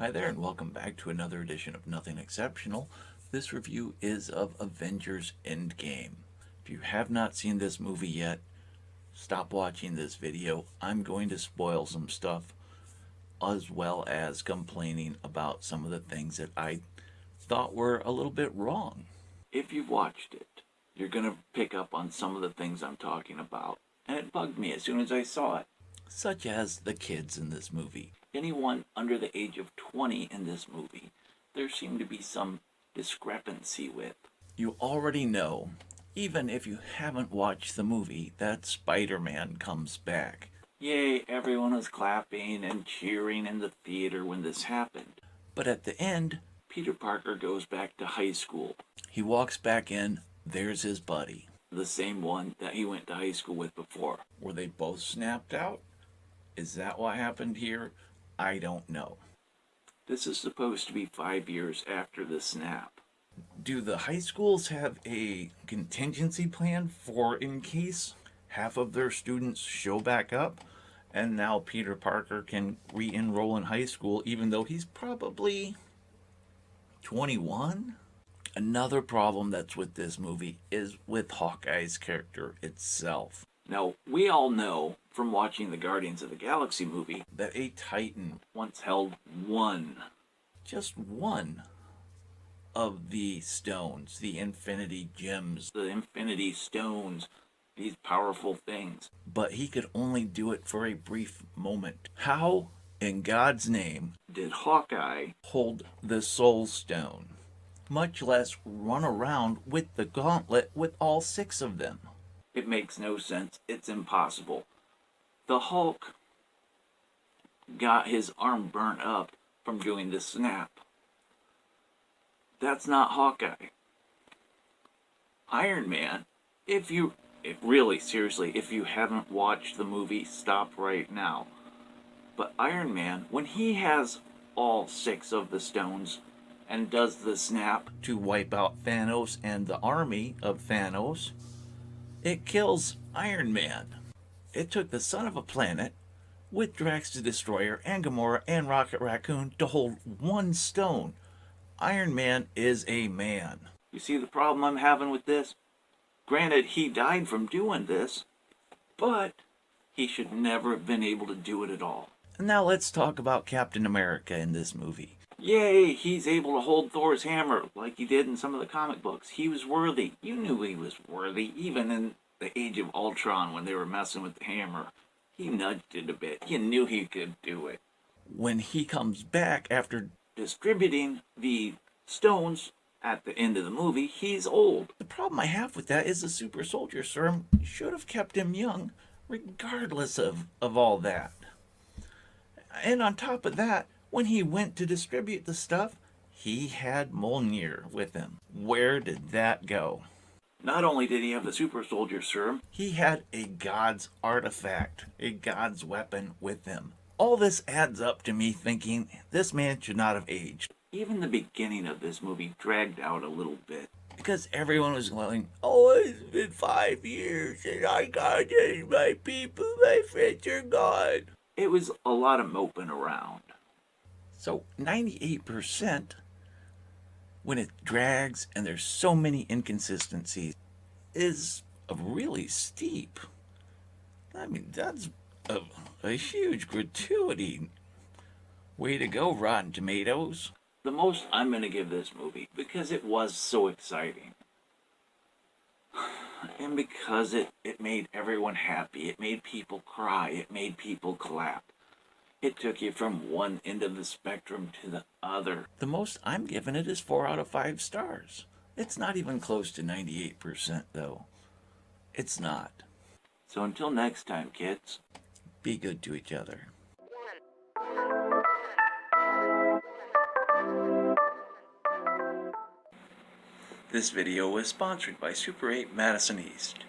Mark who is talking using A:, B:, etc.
A: Hi there and welcome back to another edition of Nothing Exceptional. This review is of Avengers Endgame. If you have not seen this movie yet, stop watching this video. I'm going to spoil some stuff as well as complaining about some of the things that I thought were a little bit wrong. If you've watched it, you're going to pick up on some of the things I'm talking about. And it bugged me as soon as I saw it. Such as the kids in this movie. Anyone under the age of 20 in this movie, there seemed to be some discrepancy with. You already know, even if you haven't watched the movie, that Spider-Man comes back. Yay, everyone was clapping and cheering in the theater when this happened. But at the end, Peter Parker goes back to high school. He walks back in, there's his buddy. The same one that he went to high school with before. Were they both snapped out? Is that what happened here? I don't know. This is supposed to be 5 years after the snap. Do the high schools have a contingency plan for in case half of their students show back up and now Peter Parker can re-enroll in high school even though he's probably 21? Another problem that's with this movie is with Hawkeye's character itself. Now, we all know from watching the Guardians of the Galaxy movie that a Titan once held just one of the stones, the Infinity Gems, the Infinity Stones, these powerful things. But he could only do it for a brief moment. How, in God's name, did Hawkeye hold the Soul Stone? Much less run around with the gauntlet with all 6 of them. It makes no sense. It's impossible. The Hulk got his arm burnt up from doing the snap. That's not Hawkeye. Iron Man, if you haven't watched the movie, stop right now. But Iron Man, when he has all 6 of the stones and does the snap to wipe out Thanos and the army of Thanos, it kills Iron Man. It took the son of a planet with Drax the Destroyer and Gamora and Rocket Raccoon to hold 1 stone. Iron Man is a man. You see the problem I'm having with this? Granted, he died from doing this, but he should never have been able to do it at all. Now let's talk about Captain America in this movie. Yay, he's able to hold Thor's hammer like he did in some of the comic books. He was worthy. You knew he was worthy, even in the Age of Ultron when they were messing with the hammer. He nudged it a bit. You knew he could do it. When he comes back after distributing the stones at the end of the movie, he's old. The problem I have with that is the super soldier serum should have kept him young regardless of all that. And on top of that, when he went to distribute the stuff, he had Mjolnir with him. Where did that go? Not only did he have the super soldier serum, he had a god's artifact, a god's weapon with him. All this adds up to me thinking this man should not have aged. Even the beginning of this movie dragged out a little bit. Because everyone was going, oh, it's been 5 years and I got my people, my friends are gone. It was a lot of moping around. So 98%, when it drags and there's so many inconsistencies, is really steep. I mean, that's a huge gratuity. Way to go, Rotten Tomatoes. The most I'm going to give this movie, because it was so exciting. And because it made everyone happy. It made people cry. It made people clap. It took you from one end of the spectrum to the other. The most I'm giving it is 4 out of 5 stars. It's not even close to 98% though. It's not. So until next time, kids, be good to each other. This video was sponsored by Super 8 Madison East.